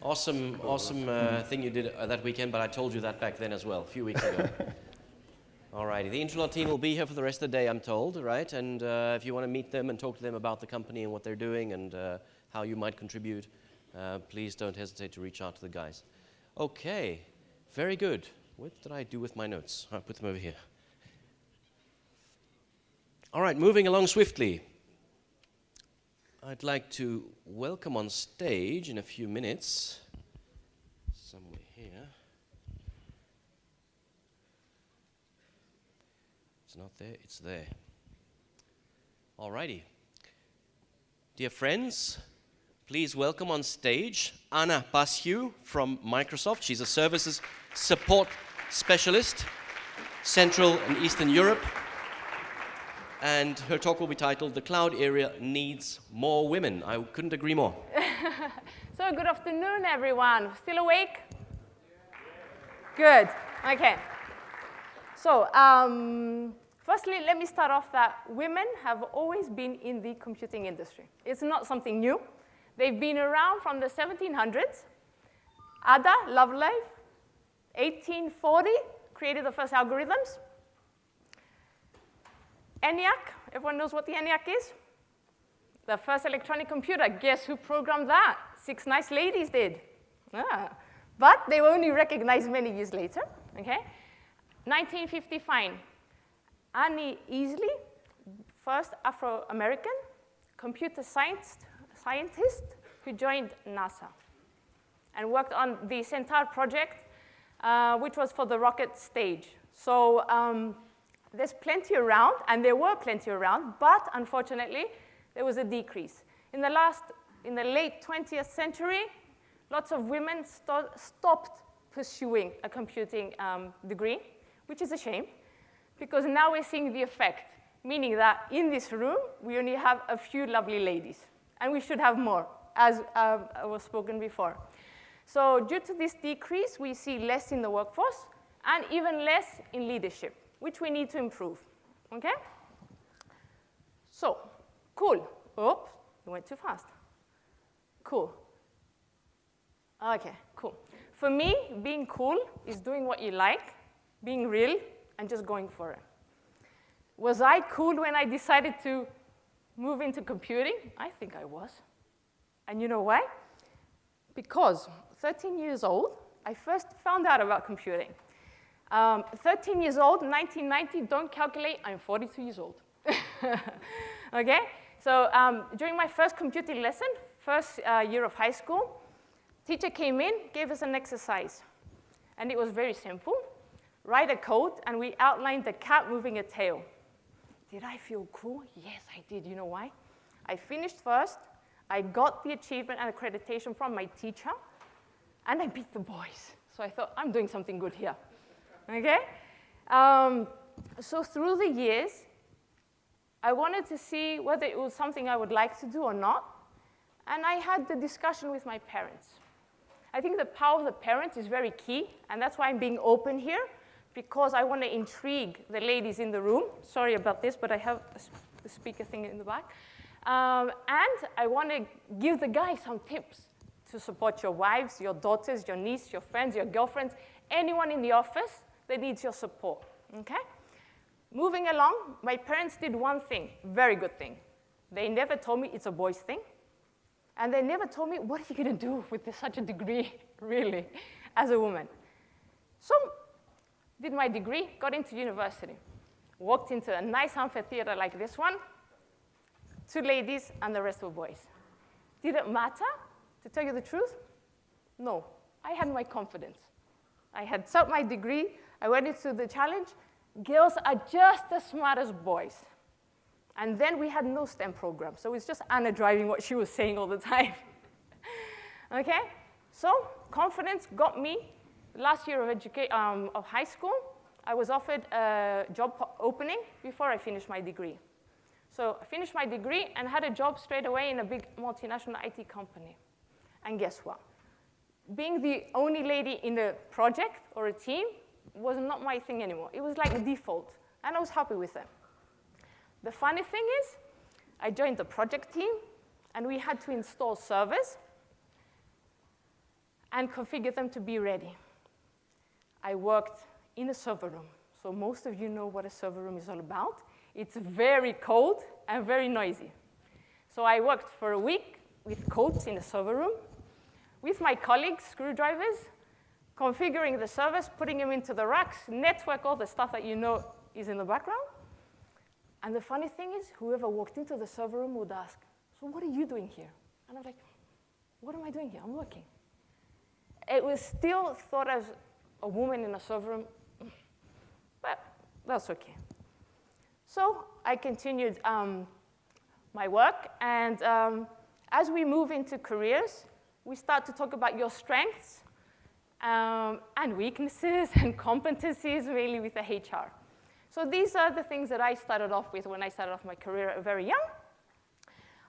Awesome thing you did that weekend, but I told you that back then as well, a few weeks ago. All righty. The Intralot team will be here for the rest of the day, I'm told, right? And if you want to meet them and talk to them about the company and what they're doing and how you might contribute, please don't hesitate to reach out to the guys. Okay, very good. What did I do with my notes? I'll put them over here. All right, moving along swiftly. I'd like to welcome on stage in a few minutes, somewhere here. It's not there, it's there. All righty. Dear friends, please welcome on stage Anna Pasiou from Microsoft. She's a services support specialist, Central and Eastern Europe. And her talk will be titled, The Cloud Area Needs More Women. I couldn't agree more. So good afternoon, everyone. Still awake? Good. Okay. So firstly, let me start off that women have always been in the computing industry. It's not something new. They've been around from the 1700s. Ada Lovelace, 1840, created the first algorithms. ENIAC, everyone knows what the ENIAC is? The first electronic computer. Guess who programmed that? 6 nice ladies did. But they were only recognized many years later. Okay? 1955, Annie Easley, first Afro-American computer scientist who joined NASA and worked on the Centaur project, which was for the rocket stage. So there's plenty around, and there were plenty around, but unfortunately, there was a decrease. In the late 20th century, lots of women stopped pursuing a computing degree, which is a shame, because now we're seeing the effect, meaning that in this room, we only have a few lovely ladies, and we should have more, as was spoken before. So due to this decrease, we see less in the workforce, and even less in leadership, which we need to improve, okay? So, cool. Oops, it went too fast. Cool. Okay, cool. For me, being cool is doing what you like, being real, and just going for it. Was I cool when I decided to move into computing? I think I was. And you know why? Because 13 years old, I first found out about computing. 13 years old, 1990, don't calculate, I'm 42 years old. Okay, so during my first computing lesson, first year of high school, teacher came in, gave us an exercise. And it was very simple. Write a code, and we outlined the cat moving a tail. Did I feel cool? Yes, I did. You know why? I finished first. I got the achievement and accreditation from my teacher, and I beat the boys. So I thought, I'm doing something good here. Okay? So through the years, I wanted to see whether it was something I would like to do or not, and I had the discussion with my parents. I think the power of the parents is very key, and that's why I'm being open here, because I want to intrigue the ladies in the room. Sorry about this, but I have the speaker thing in the back. And I want to give the guys some tips to support your wives, your daughters, your niece, your friends, your girlfriends, anyone in the office that needs your support, okay? Moving along, my parents did one thing, very good thing. They never told me it's a boy's thing, and they never told me, what are you going to do with such a degree, really, as a woman? So, did my degree, got into university, walked into a nice amphitheater like this one, 2 ladies and the rest were boys. Did it matter, to tell you the truth? No, I had my confidence. I had sought my degree, I went into the challenge. Girls are just as smart as boys. And then we had no STEM program, so it's just Anna driving what she was saying all the time. Okay, so confidence got me. Last year of high school, I was offered a job opening before I finished my degree. So I finished my degree and had a job straight away in a big multinational IT company. And guess what? Being the only lady in the project or a team was not my thing anymore. It was like the default, and I was happy with it. The funny thing is, I joined the project team, and we had to install servers. and configure them to be ready. I worked in a server room. So most of you know what a server room is all about. It's very cold and very noisy. So I worked for a week with codes in a server room, with my colleagues, screwdrivers, configuring the servers, putting them into the racks, network, all the stuff that you know is in the background. And the funny thing is, whoever walked into the server room would ask, so what are you doing here? And I'm like, what am I doing here? I'm working. It was still thought as a woman in a server room, but that's okay. So I continued my work, and as we move into careers, we start to talk about your strengths and weaknesses and competencies, mainly with the HR. So these are the things that I started off with when I started off my career very young.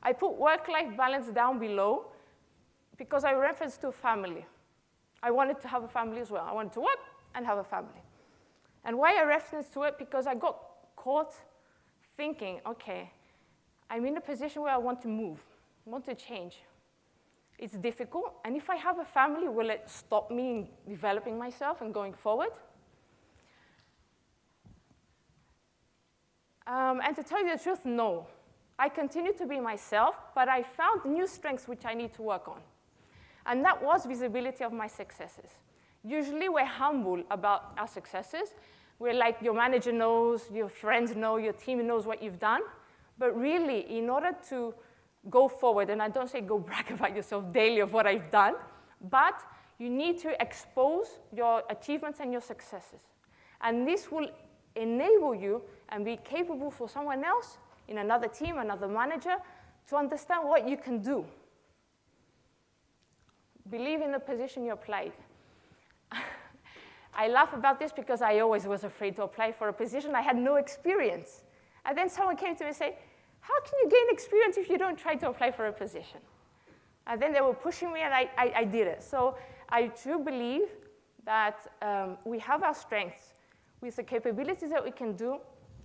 I put work-life balance down below because I referenced to a family. I wanted to have a family as well. I wanted to work and have a family. And why I referenced to it? Because I got caught thinking, okay, I'm in a position where I want to move, I want to change. It's difficult, and if I have a family, will it stop me in developing myself and going forward? And to tell you the truth, no. I continue to be myself, but I found new strengths which I need to work on. And that was visibility of my successes. Usually we're humble about our successes. We're like, your manager knows, your friends know, your team knows what you've done. But really, in order to go forward, and I don't say go brag about yourself daily of what I've done, but you need to expose your achievements and your successes. And this will enable you and be capable for someone else in another team, another manager, to understand what you can do. Believe in the position you applied. I laugh about this because I always was afraid to apply for a position. I had no experience. And then someone came to me and said, how can you gain experience if you don't try to apply for a position? And then they were pushing me, and I did it. So I do believe that we have our strengths. With the capabilities that we can do,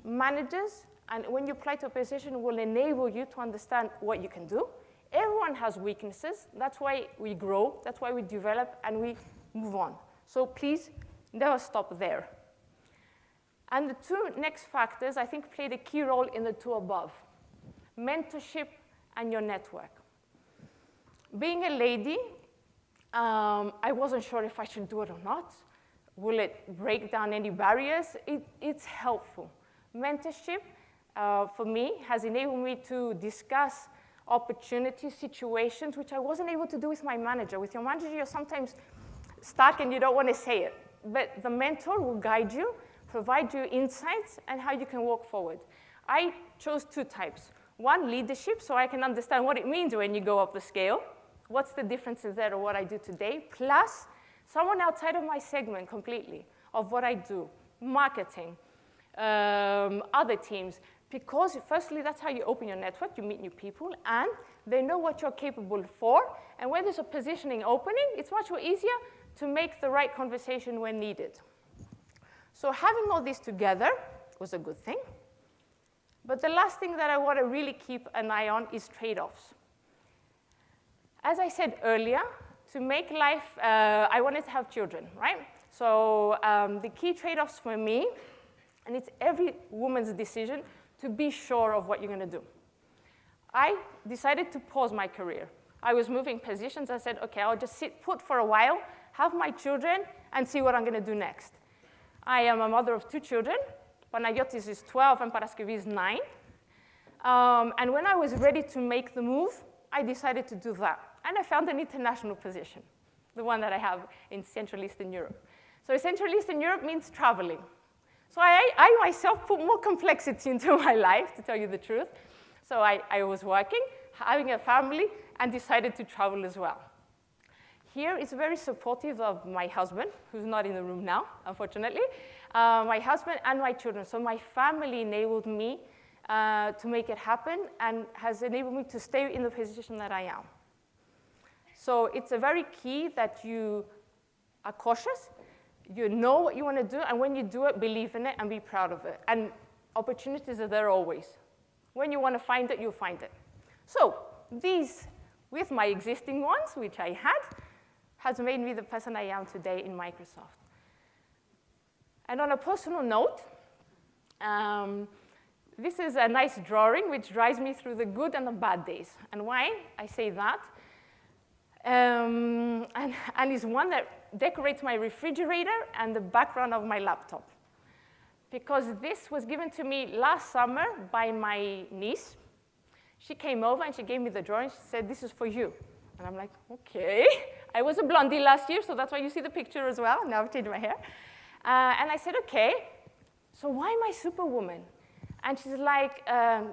managers, and when you apply to a position, will enable you to understand what you can do. Everyone has weaknesses. That's why we grow. That's why we develop, and we move on. So please never stop there. And the two next factors, I think, played a key role in the two above: mentorship and your network. Being a lady, I wasn't sure if I should do it or not. Will it break down any barriers? It's helpful. Mentorship, for me, has enabled me to discuss opportunities, situations, which I wasn't able to do with my manager. With your manager, you're sometimes stuck and you don't want to say it. But the mentor will guide you, provide you insights, and how you can walk forward. I chose two types. One, leadership, so I can understand what it means when you go up the scale. What's the differences there of what I do today? Plus, someone outside of my segment completely, of what I do, marketing, other teams. Because firstly, that's how you open your network, you meet new people, and they know what you're capable for. And when there's a positioning opening, it's much more easier to make the right conversation when needed. So having all this together was a good thing. But the last thing that I want to really keep an eye on is trade-offs. As I said earlier, to make life, I wanted to have children, right? So the key trade-offs for me, and it's every woman's decision, to be sure of what you're going to do. I decided to pause my career. I was moving positions. I said, OK, I'll just sit put for a while, have my children, and see what I'm going to do next. I am a mother of two children. Panagiotis is 12 and Paraskevi is 9. And when I was ready to make the move, I decided to do that. And I found an international position, the one that I have in Central Eastern Europe. So Central Eastern Europe means traveling. So I myself put more complexity into my life, to tell you the truth. So I was working, having a family, and decided to travel as well. Here is very supportive of my husband, who's not in the room now, unfortunately, my husband and my children. So my family enabled me to make it happen and has enabled me to stay in the position that I am. So it's a very key that you are cautious, you know what you want to do, and when you do it, believe in it and be proud of it. And opportunities are there always. When you want to find it, you'll find it. So these, with my existing ones, which I had, has made me the person I am today in Microsoft. And on a personal note, this is a nice drawing which drives me through the good and the bad days. And why I say that? And it's one that decorates my refrigerator and the background of my laptop. Because this was given to me last summer by my niece. She came over and she gave me the drawing. She said, "This is for you." And I'm like, okay. I was a blondie last year, so that's why you see the picture as well. Now I've changed my hair. And I said, okay, so why am I Superwoman? And she's like,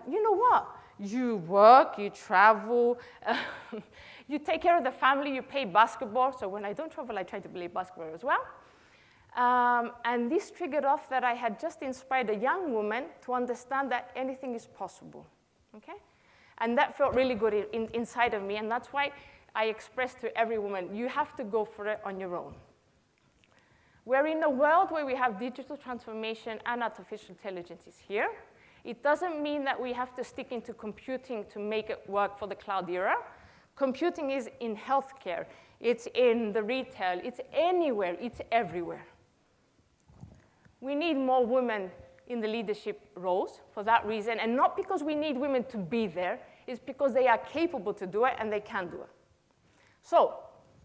you know what? You work, you travel, you take care of the family, you play basketball. So when I don't travel, I try to play basketball as well. And this triggered off that I had just inspired a young woman to understand that anything is possible, okay? And that felt really good inside of me, and that's why I expressed to every woman, you have to go for it on your own. We're in a world where we have digital transformation and artificial intelligence is here. It doesn't mean that we have to stick into computing to make it work for the cloud era. Computing is in healthcare, it's in the retail, it's anywhere, it's everywhere. We need more women in the leadership roles for that reason, and not because we need women to be there, it's because they are capable to do it and they can do it. So,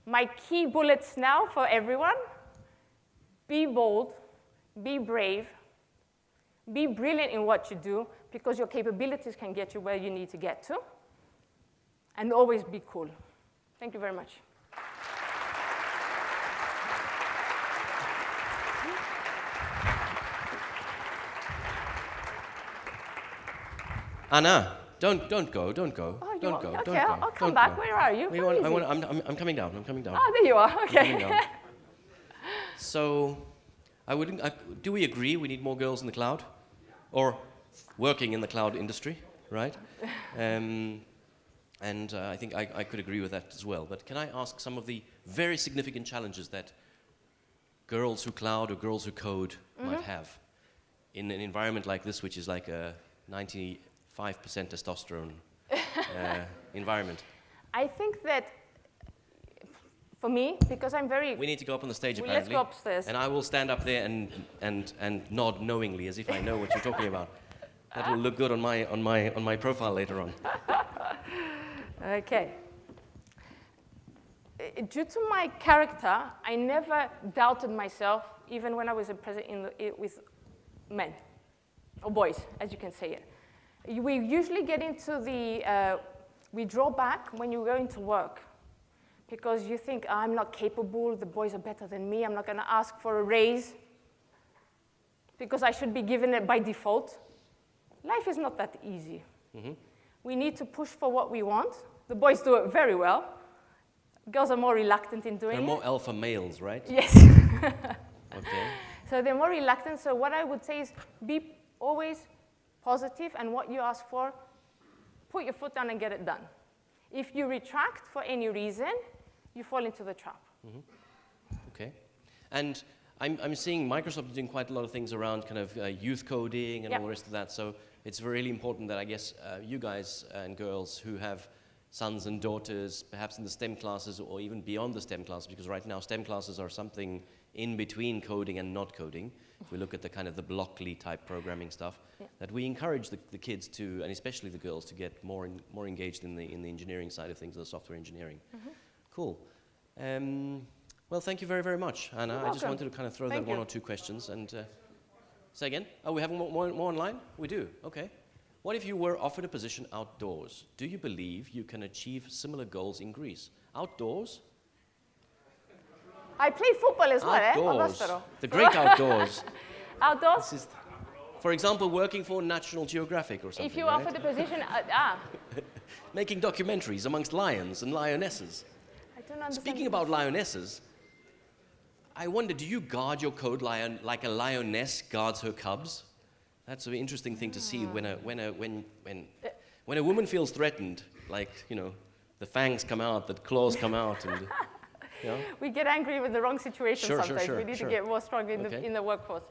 my key bullets now for everyone: be bold, be brave, be brilliant in what you do, because your capabilities can get you where you need to get to, and always be cool. Thank you very much. Anna, don't go. Oh, don't go. Okay, Don't I'll come don't back. go. Where are you? I'm coming down. Oh, there you are. Okay. So, do we agree we need more girls in the cloud? Or working in the cloud industry, right? And I think I could agree with that as well. But can I ask some of the very significant challenges that girls who cloud or girls who code might have in an environment like this, which is like a 95% testosterone environment? I think that for me, because I'm very... We need to go up on the stage, Well, apparently. let's go upstairs. And I will stand up there and nod knowingly, as if I know what you're talking about. That will look good on my profile later on. Okay. Due to my character, I never doubted myself, even when I was with men, or boys, as you can say it. We usually get into we draw back when you go into work, because you think, I'm not capable, the boys are better than me, I'm not gonna ask for a raise, because I should be given it by default. Life is not that easy. Mm-hmm. We need to push for what we want. The boys do it very well. Girls are more reluctant in doing it. They're more alpha males, right? Yes. Okay. So they're more reluctant. So what I would say is be always positive, and what you ask for, put your foot down and get it done. If you retract for any reason, you fall into the trap. Mm-hmm. Okay. And I'm seeing Microsoft doing quite a lot of things around kind of youth coding and all the rest of that. So it's really important that I guess you guys and girls who have sons and daughters, perhaps in the STEM classes or even beyond the STEM classes, because right now STEM classes are something in between coding and not coding. If we look at the kind of the Blockly type programming stuff, that we encourage the kids to, and especially the girls, to get more engaged in the engineering side of things, the software engineering. Mm-hmm. Cool. Well, thank you very, very much, Anna. I just wanted to kind of throw that one or two questions. And say again? Oh, we have more online? We do. Okay. What if you were offered a position outdoors? Do you believe you can achieve similar goals in Greece? Outdoors? I play football as well, outdoors. The great outdoors. Outdoors? For example, working for National Geographic or something. If you offered a position, making documentaries amongst lions and lionesses. I don't understand. Speaking about lionesses, I wonder, do you guard your code like a lioness guards her cubs? That's an interesting thing to see when a woman feels threatened, like, you know, the fangs come out, the claws come out, and you know. We get angry with the wrong situation sometimes. Sure, we need to get more strong in the workforce.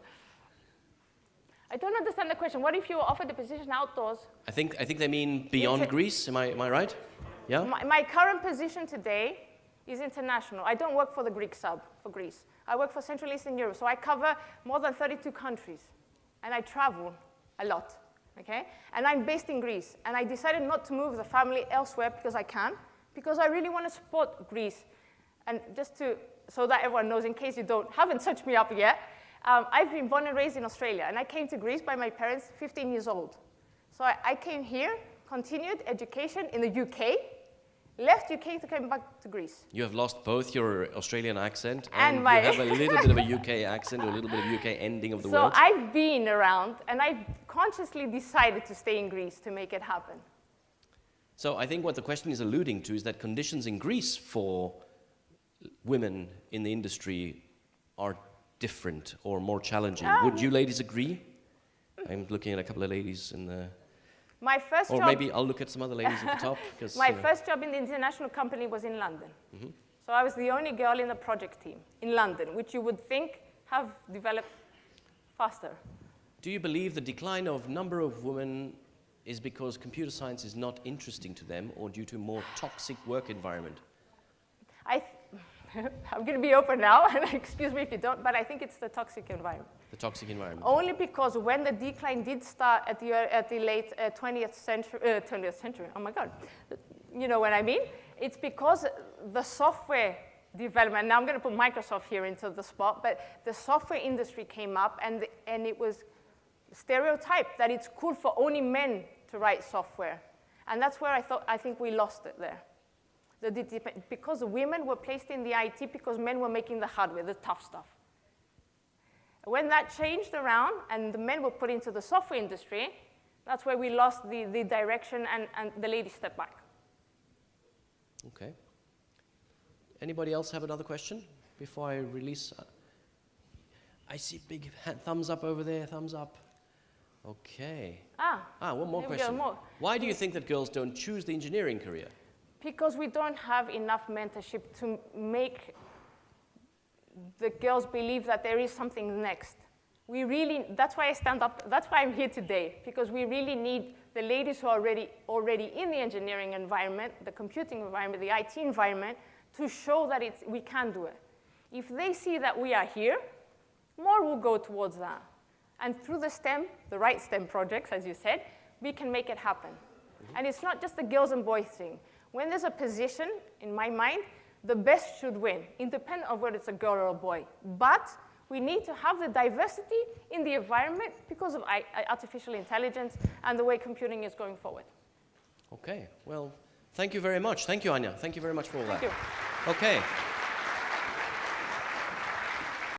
I don't understand the question. What if you were offered a position outdoors? I think they mean beyond Greece. Am I right? Yeah. My current position today is international. I don't work for the Greek sub, for Greece. I work for Central Eastern Europe, so I cover more than 32 countries. And I travel a lot, okay? And I'm based in Greece. And I decided not to move the family elsewhere because I can, because I really want to support Greece. And just so that everyone knows, in case you haven't searched me up yet, I've been born and raised in Australia. And I came to Greece by my parents 15 years old. So I came here, continued education in the UK, left UK to come back to Greece. You have lost both your Australian accent and you my have a little bit of a UK accent, or a little bit of UK ending of the word. So I've been around, and I've consciously decided to stay in Greece to make it happen. So I think what the question is alluding to is that conditions in Greece for women in the industry are different or more challenging. Would you ladies agree? I'm looking at a couple of ladies in the... My first or job, maybe I'll look at some other ladies at the top. My first job in the international company was in London. Mm-hmm. So I was the only girl in the project team in London, which you would think have developed faster. Do you believe the decline of number of women is because computer science is not interesting to them, or due to a more toxic work environment? I'm going to be open now, and excuse me if you don't, but I think it's the toxic environment. The toxic environment. Only because when the decline did start at the late 20th century, oh my God, you know what I mean? It's because the software development, now I'm going to put Microsoft here into the spot, but the software industry came up, and it was stereotyped that it's cool for only men to write software. And that's where I think we lost it there. Because women were placed in the IT because men were making the hardware, the tough stuff. When that changed around and the men were put into the software industry, that's where we lost the direction and the ladies stepped back. Okay. Anybody else have another question before I release? I see big thumbs up over there, thumbs up. Okay. One more question. Why do you think that girls don't choose the engineering career? Because we don't have enough mentorship to make the girls believe that there is something next. That's why I stand up, that's why I'm here today, because we really need the ladies who are already in the engineering environment, the computing environment, the IT environment, to show that we can do it. If they see that we are here, more will go towards that. And through the right STEM projects, as you said, we can make it happen. Mm-hmm. And it's not just the girls and boys thing. When there's a position, in my mind, the best should win, independent of whether it's a girl or a boy. But we need to have the diversity in the environment because of artificial intelligence and the way computing is going forward. Okay, well, thank you very much. Thank you, Anya. Thank you very much for all that. Thank you. Okay.